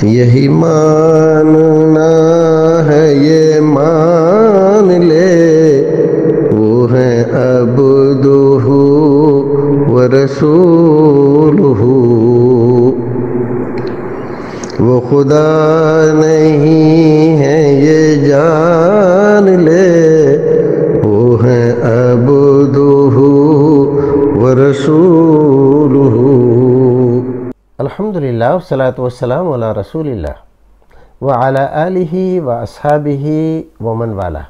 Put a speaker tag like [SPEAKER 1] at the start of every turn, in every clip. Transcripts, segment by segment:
[SPEAKER 1] یہی ماننا ہے یہ مان لے، وہ ہیں عبدہ ورسولہ، وہ خدا نہیں ہے یہ جان لے، وہ ہیں عبدہ ورسولہ۔
[SPEAKER 2] الحمدللہ والصلاة والسلام علی رسول اللہ وعلی آلہ واصحابہ ومن والہ۔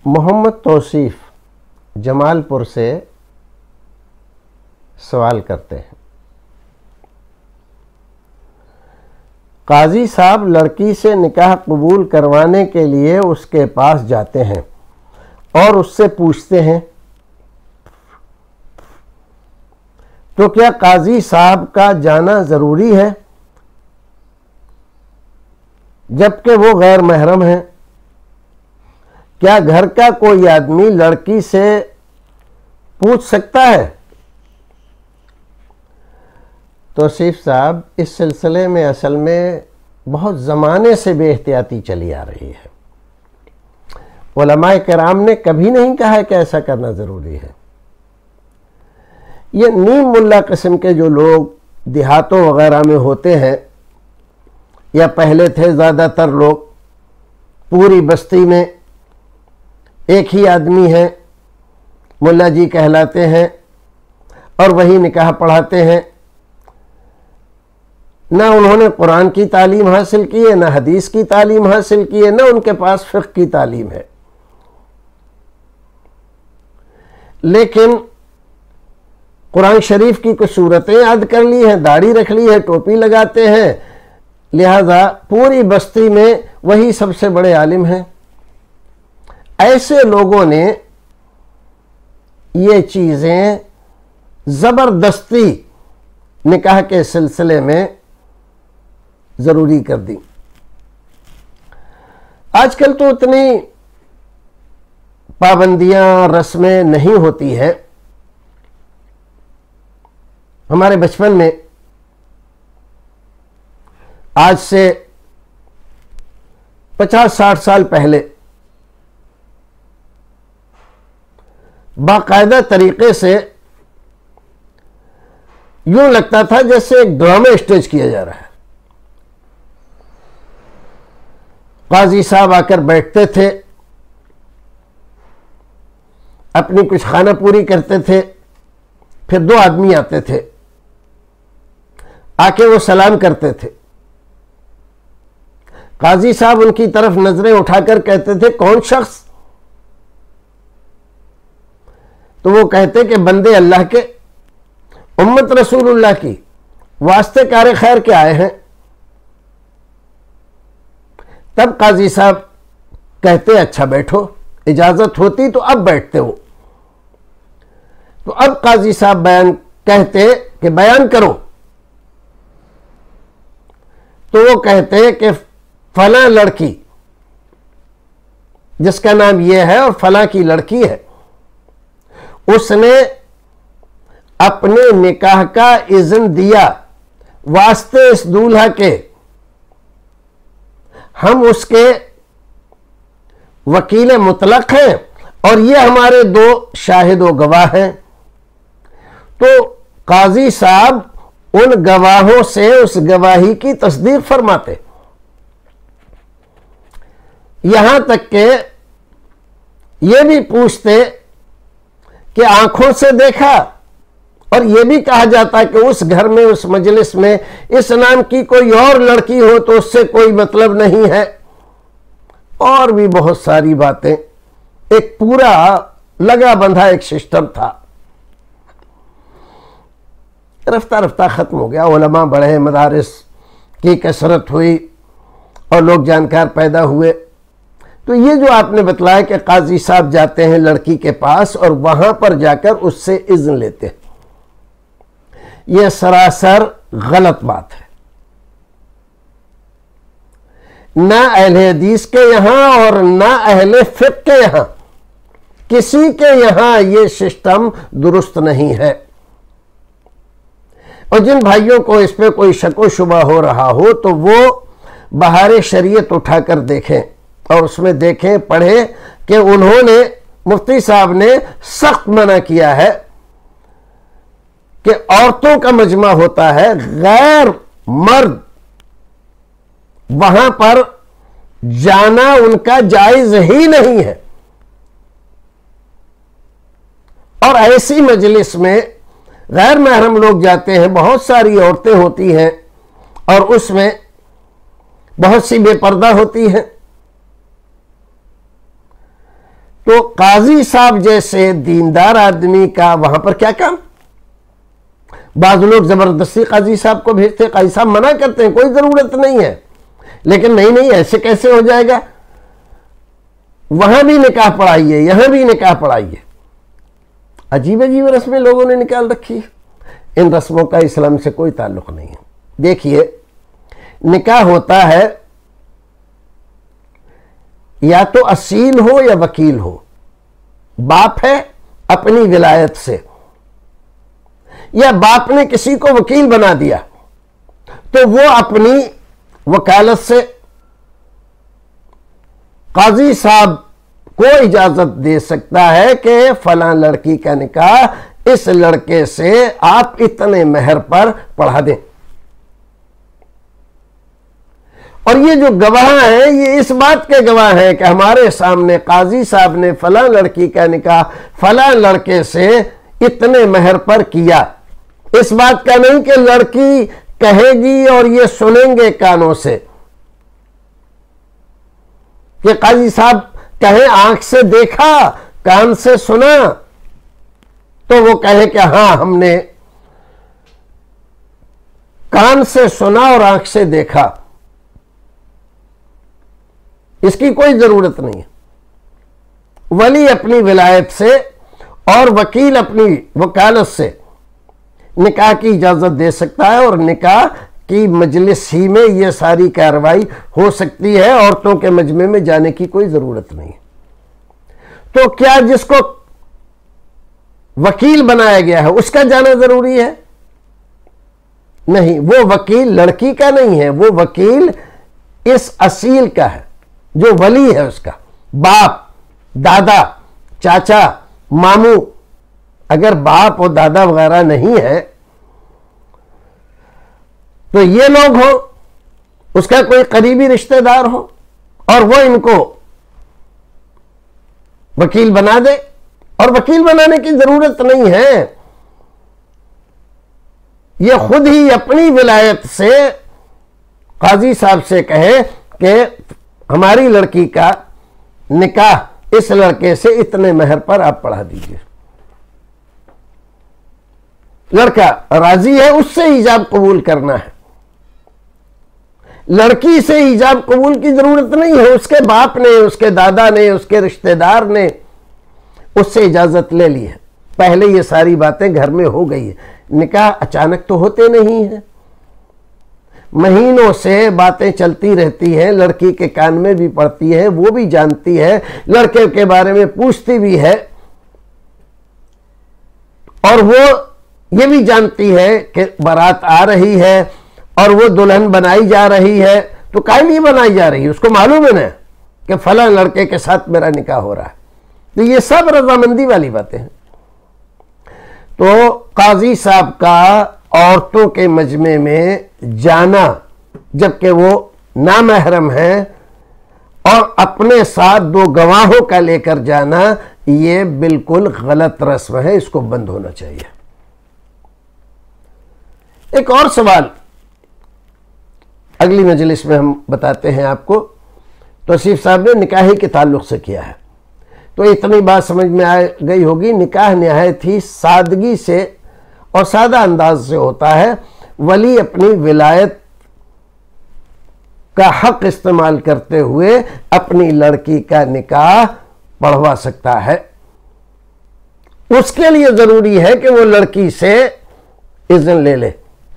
[SPEAKER 2] محمد توصیف جمال پور سے سوال کرتے ہیں، قاضی صاحب لڑکی سے نکاح قبول کروانے کے لیے اس کے پاس جاتے ہیں اور اس سے پوچھتے ہیں، تو کیا قاضی صاحب کا جانا ضروری ہے جبکہ وہ غیر محرم ہیں؟ کیا گھر کا کوئی آدمی لڑکی سے پوچھ سکتا ہے؟ توصیف صاحب، اس سلسلے میں اصل میں بہت زمانے سے بے احتیاطی چلی آ رہی ہے۔ علماء کرام نے کبھی نہیں کہا کہ ایسا کرنا ضروری ہے۔ یہ نیم ملا قسم کے جو لوگ دیہاتوں وغیرہ میں ہوتے ہیں، یا پہلے تھے زیادہ تر لوگ، پوری بستی میں ایک ہی آدمی ہے، ملا جی کہلاتے ہیں، اور وہی نکاح پڑھاتے ہیں۔ نہ انہوں نے قرآن کی تعلیم حاصل کی ہے، نہ حدیث کی تعلیم حاصل کی ہے، نہ ان کے پاس فقہ کی تعلیم ہے، لیکن قرآن شریف کی کچھ صورتیں یاد کر لی ہیں، داڑھی رکھ لی ہے، ٹوپی لگاتے ہیں، لہذا پوری بستی میں وہی سب سے بڑے عالم ہیں۔ ایسے لوگوں نے یہ چیزیں زبردستی نکاح کے سلسلے میں ضروری کر دی۔ آج کل تو اتنی پابندیاں رسمیں نہیں ہوتی ہیں۔ ہمارے بچپن میں آج سے 50-60 سال پہلے باقاعدہ طریقے سے یوں لگتا تھا جیسے ایک ڈرامے اسٹیج کیا جا رہا ہے۔ قاضی صاحب آ کر بیٹھتے تھے، اپنی کچھ خانہ پوری کرتے تھے، پھر 2 آدمی آتے تھے، آ کے وہ سلام کرتے تھے۔ قاضی صاحب ان کی طرف نظریں اٹھا کر کہتے تھے، کون شخص؟ تو وہ کہتے کہ بندے اللہ کے، امت رسول اللہ کی، واسطے کار خیر کے آئے ہیں۔ تب قاضی صاحب کہتے، اچھا بیٹھو، اجازت ہوتی تو اب بیٹھتے ہو۔ تو اب قاضی صاحب کہتے کہ بیان کرو، تو وہ کہتے کہ فلاں لڑکی جس کا نام یہ ہے اور فلاں کی لڑکی ہے، اس نے اپنے نکاح کا اذن دیا واسطے اس دولہا کے، ہم اس کے وکیل مطلق ہیں اور یہ ہمارے 2 شاہد و گواہ ہیں۔ تو قاضی صاحب ان گواہوں سے اس گواہی کی تصدیق فرماتے، یہاں تک کہ یہ بھی پوچھتے کہ آنکھوں سے دیکھا، اور یہ بھی کہا جاتا کہ اس گھر میں، اس مجلس میں اس نام کی کوئی اور لڑکی ہو تو اس سے کوئی مطلب نہیں ہے، اور بھی بہت ساری باتیں۔ ایک پورا لگا بندھا ایک سسٹم تھا، رفتہ رفتہ ختم ہو گیا۔ علماء بڑھے، مدارس کی کثرت ہوئی اور لوگ جانکار پیدا ہوئے۔ تو یہ جو آپ نے بتلایا کہ قاضی صاحب جاتے ہیں لڑکی کے پاس اور وہاں پر جا کر اس سے اذن لیتے ہیں، یہ سراسر غلط بات ہے۔ نہ اہل حدیث کے یہاں اور نہ اہل فقہ کے یہاں، کسی کے یہاں یہ سسٹم درست نہیں ہے۔ اور جن بھائیوں کو اس پہ کوئی شک و شبہ ہو رہا ہو تو وہ بہار شریعت اٹھا کر دیکھیں اور اس میں دیکھیں پڑھیں کہ انہوں نے مفتی صاحب نے سخت منع کیا ہے کہ عورتوں کا مجمع ہوتا ہے، غیر مرد وہاں پر جانا ان کا جائز ہی نہیں ہے۔ اور ایسی مجلس میں غیر محرم لوگ جاتے ہیں، بہت ساری عورتیں ہوتی ہیں اور اس میں بہت سی بے پردہ ہوتی ہیں، تو قاضی صاحب جیسے دیندار آدمی کا وہاں پر کیا کام؟ بعض لوگ زبردستی قاضی صاحب کو بھیجتے، قاضی صاحب منع کرتے ہیں کوئی ضرورت نہیں ہے، لیکن نہیں ایسے کیسے ہو جائے گا، وہاں بھی نکاح پڑھائیے یہاں بھی نکاح پڑھائیے۔ عجیب عجیب رسمیں لوگوں نے نکال رکھی ہے، ان رسموں کا اسلام سے کوئی تعلق نہیں ہے۔ دیکھیے، نکاح ہوتا ہے یا تو اصیل ہو یا وکیل ہو، باپ ہے اپنی ولایت سے یا باپ نے کسی کو وکیل بنا دیا تو وہ اپنی وکالت سے قاضی صاحب کو اجازت دے سکتا ہے کہ فلاں لڑکی کا نکاح اس لڑکے سے آپ اتنے مہر پر پڑھا دیں، اور یہ جو گواہ ہیں یہ اس بات کے گواہ ہیں کہ ہمارے سامنے قاضی صاحب نے فلاں لڑکی کا نکاح فلاں لڑکے سے اتنے مہر پر کیا۔ اس بات کا نہیں کہ لڑکی کہے گی اور یہ سنیں گے کانوں سے، کہ قاضی صاحب کہیں آنکھ سے دیکھا کان سے سنا، تو وہ کہے کہ ہاں ہم نے کان سے سنا اور آنکھ سے دیکھا، اس کی کوئی ضرورت نہیں ہے۔ ولی اپنی ولایت سے اور وکیل اپنی وکالت سے نکاح کی اجازت دے سکتا ہے، اور نکاح کی مجلس ہی میں یہ ساری کارروائی ہو سکتی ہے، عورتوں کے مجمع میں جانے کی کوئی ضرورت نہیں۔ تو کیا جس کو وکیل بنایا گیا ہے اس کا جانا ضروری ہے؟ نہیں، وہ وکیل لڑکی کا نہیں ہے، وہ وکیل اس اصیل کا ہے جو ولی ہے، اس کا باپ، دادا، چاچا، ماموں۔ اگر باپ اور دادا وغیرہ نہیں ہے تو یہ لوگ ہوں، اس کا کوئی قریبی رشتہ دار ہو اور وہ ان کو وکیل بنا دے، اور وکیل بنانے کی ضرورت نہیں ہے، یہ خود ہی اپنی ولایت سے قاضی صاحب سے کہے کہ ہماری لڑکی کا نکاح اس لڑکے سے اتنے مہر پر آپ پڑھا دیجئے۔ لڑکا راضی ہے، اس سے ایجاب قبول کرنا ہے، لڑکی سے ایجاب قبول کی ضرورت نہیں ہے، اس کے باپ نے، اس کے دادا نے، اس کے رشتہ دار نے اس سے اجازت لے لی ہے، پہلے یہ ساری باتیں گھر میں ہو گئی ہے۔ نکاح اچانک تو ہوتے نہیں ہیں، مہینوں سے باتیں چلتی رہتی ہیں، لڑکی کے کان میں بھی پڑتی ہے، وہ بھی جانتی ہے، لڑکے کے بارے میں پوچھتی بھی ہے، اور وہ یہ بھی جانتی ہے کہ بارات آ رہی ہے اور وہ دلہن بنائی جا رہی ہے، تو کائیں نہیں بنائی جا رہی ہے، اس کو معلوم ہے نا کہ فلاں لڑکے کے ساتھ میرا نکاح ہو رہا ہے۔ تو یہ سب رضامندی والی باتیں ہیں۔ تو قاضی صاحب کا عورتوں کے مجمع میں جانا جبکہ وہ نامحرم ہیں اور اپنے ساتھ دو گواہوں کا لے کر جانا، یہ بالکل غلط رسم ہے، اس کو بند ہونا چاہیے۔ ایک اور سوال اگلی مجلس میں ہم بتاتے ہیں آپ کو، توصیف صاحب نے نکاح کے تعلق سے کیا ہے، تو اتنی بات سمجھ میں آ گئی ہوگی۔ نکاح نہایت ہی سادگی سے اور سادہ انداز سے ہوتا ہے، ولی اپنی ولایت کا حق استعمال کرتے ہوئے اپنی لڑکی کا نکاح پڑھوا سکتا ہے۔ اس کے لیے ضروری ہے کہ وہ لڑکی سے اذن لے لے،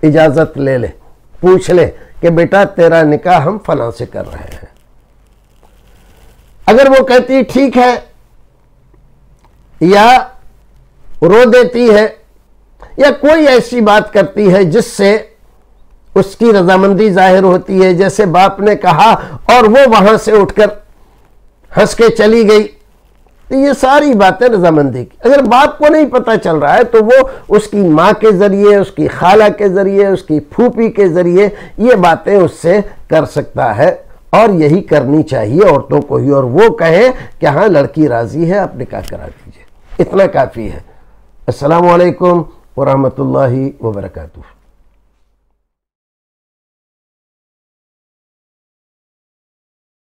[SPEAKER 2] اجازت لے لے، پوچھ لے کہ بیٹا تیرا نکاح ہم فلاں سے کر رہے ہیں۔ اگر وہ کہتی ٹھیک ہے، یا رو دیتی ہے، یا کوئی ایسی بات کرتی ہے جس سے اس کی رضامندی ظاہر ہوتی ہے، جیسے باپ نے کہا اور وہ وہاں سے اٹھ کر ہنس کے چلی گئی، تو یہ ساری باتیں رضامندی کی۔ اگر باپ کو نہیں پتہ چل رہا ہے تو وہ اس کی ماں کے ذریعے، اس کی خالہ کے ذریعے، اس کی پھوپھی کے ذریعے یہ باتیں اس سے کر سکتا ہے، اور یہی کرنی چاہیے عورتوں کو ہی، اور وہ کہے کہ ہاں لڑکی راضی ہے، آپ نکاح کرا دیجئے، اتنا کافی ہے۔ السلام علیکم ورحمۃ اللہ وبرکاتہ۔